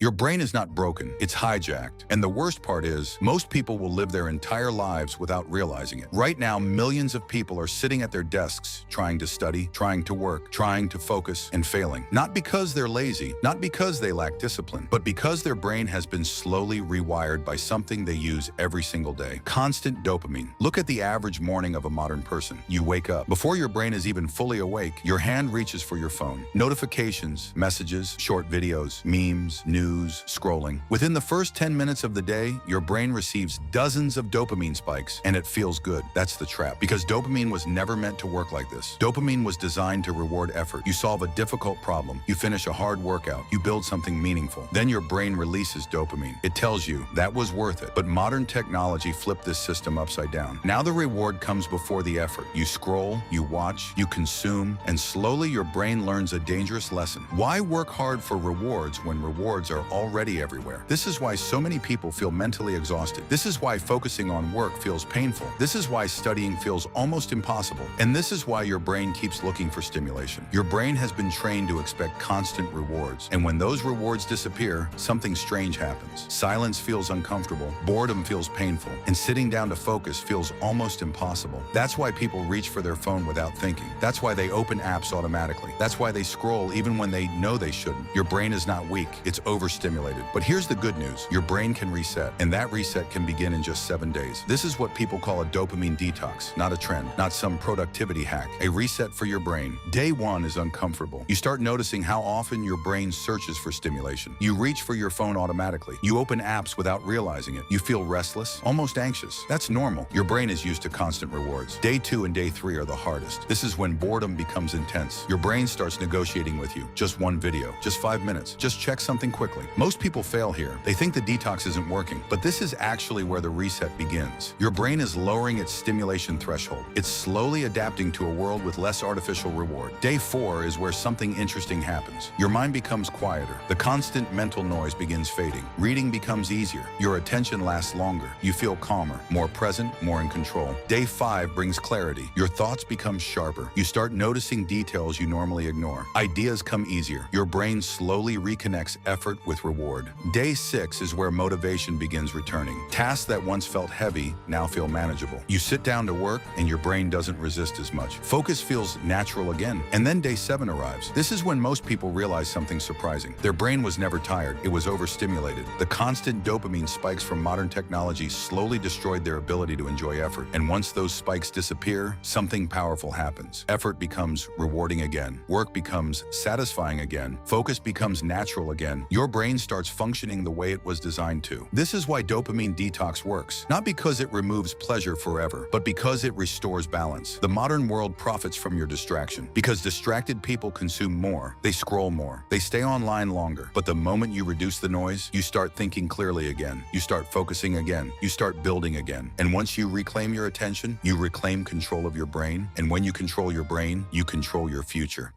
Your brain is not broken, it's hijacked. And the worst part is, most people will live their entire lives without realizing it. Right now, millions of people are sitting at their desks, trying to study, trying to work, trying to focus, and failing. Not because they're lazy, not because they lack discipline, but because their brain has been slowly rewired by something they use every single day. Constant dopamine. Look at the average morning of a modern person. You wake up. Before your brain is even fully awake, your hand reaches for your phone. Notifications, messages, short videos, memes, news, scrolling. Within the first 10 minutes of the day, your brain receives dozens of dopamine spikes, and it feels good. That's the trap, because dopamine was never meant to work like this. Dopamine was designed to reward effort. You solve a difficult problem, you finish a hard workout, you build something meaningful. Then your brain releases dopamine. It tells you that was worth it. But modern technology flipped this system upside down. Now the reward comes before the effort. You scroll, you watch, you consume, and slowly your brain learns a dangerous lesson. Why work hard for rewards when rewards are already everywhere? This is why so many people feel mentally exhausted. This is why focusing on work feels painful. This is why studying feels almost impossible. And this is why your brain keeps looking for stimulation. Your brain has been trained to expect constant rewards. And when those rewards disappear, something strange happens. Silence feels uncomfortable, boredom feels painful, and sitting down to focus feels almost impossible. That's why people reach for their phone without thinking. That's why they open apps automatically. That's why they scroll even when they know they shouldn't. Your brain is not weak, it's overstimulated. But here's the good news. Your brain can reset, and that reset can begin in just 7 days. This is what people call a dopamine detox, not a trend, not some productivity hack. A reset for your brain. Day 1 is uncomfortable. You start noticing how often your brain searches for stimulation. You reach for your phone automatically. You open apps without realizing it. You feel restless, almost anxious. That's normal. Your brain is used to constant rewards. Day 2 and day 3 are the hardest. This is when boredom becomes intense. Your brain starts negotiating with you. Just one video, just 5 minutes, just check something quickly. Most people fail here. They think the detox isn't working, but this is actually where the reset begins. Your brain is lowering its stimulation threshold. It's slowly adapting to a world with less artificial reward. Day 4 is where something interesting happens. Your mind becomes quieter. The constant mental noise begins fading. Reading becomes easier. Your attention lasts longer. You feel calmer, more present, more in control. Day 5 brings clarity. Your thoughts become sharper. You start noticing details you normally ignore. Ideas come easier. Your brain slowly reconnects effort with reward. Day 6 is where motivation begins returning. Tasks that once felt heavy now feel manageable. You sit down to work and your brain doesn't resist as much. Focus feels natural again. And then day 7 arrives. This is when most people realize something surprising. Their brain was never tired. It was overstimulated. The constant dopamine spikes from modern technology slowly destroyed their ability to enjoy effort. And once those spikes disappear, something powerful happens. Effort becomes rewarding again. Work becomes satisfying again. Focus becomes natural again. Your brain starts functioning the way it was designed to. This is why dopamine detox works. Not because it removes pleasure forever, but because it restores balance. The modern world profits from your distraction. Because distracted people consume more, they scroll more, they stay online longer. But the moment you reduce the noise, you start thinking clearly again. You start focusing again. You start building again. And once you reclaim your attention, you reclaim control of your brain. And when you control your brain, you control your future.